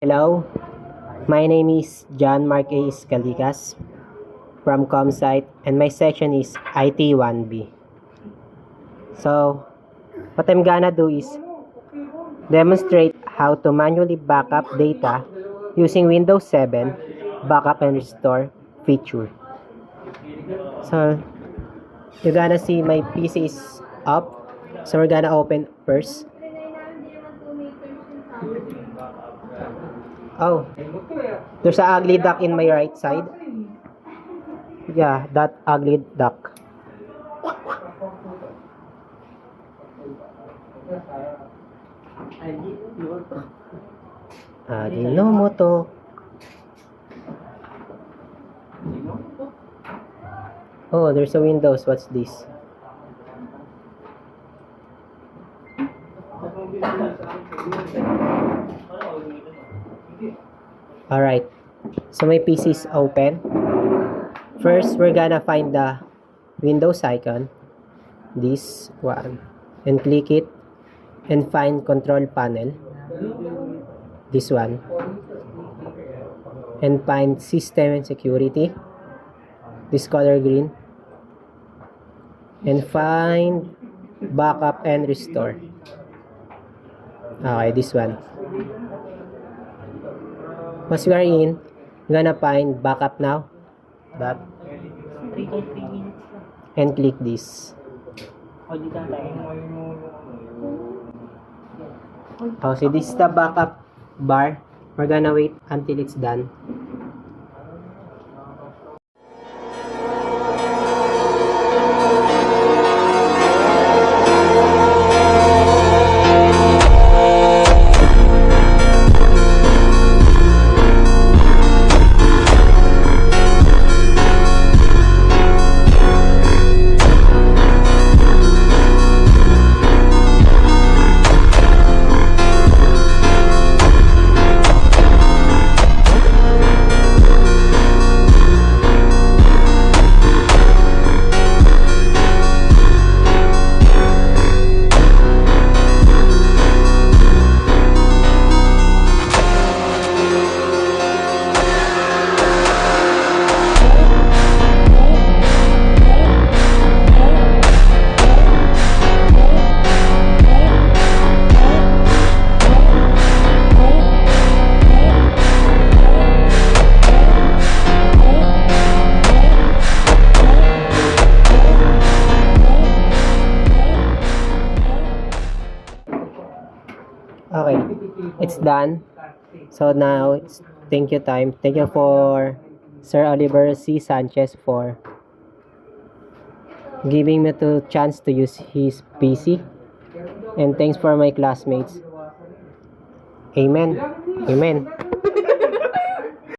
Hello, my name is John Mark A. Escalicas from ComSite and my section is IT1B. So, what I'm gonna do is demonstrate how to manually backup data using Windows 7 backup and restore feature. So, you're gonna see my PC is up. So, we're gonna open first. Oh, there's an ugly duck in my right side. Yeah, that ugly duck. Ajinomoto. Oh, there's a Windows. What's this? Alright, so my PC is open. First, we're gonna find the Windows icon, this one, and click it and find control panel, this one, and find system and security, this color green, and find backup and restore. Okay, this one. Once we are in, we're gonna find backup now, that, and click this. Oh, so this is the backup bar. We're gonna wait until it's done. Okay, it's done. So now it's thank you time. Thank you for Sir Oliver C. Sanchez for giving me the chance to use his PC. And thanks for my classmates. Amen. Amen.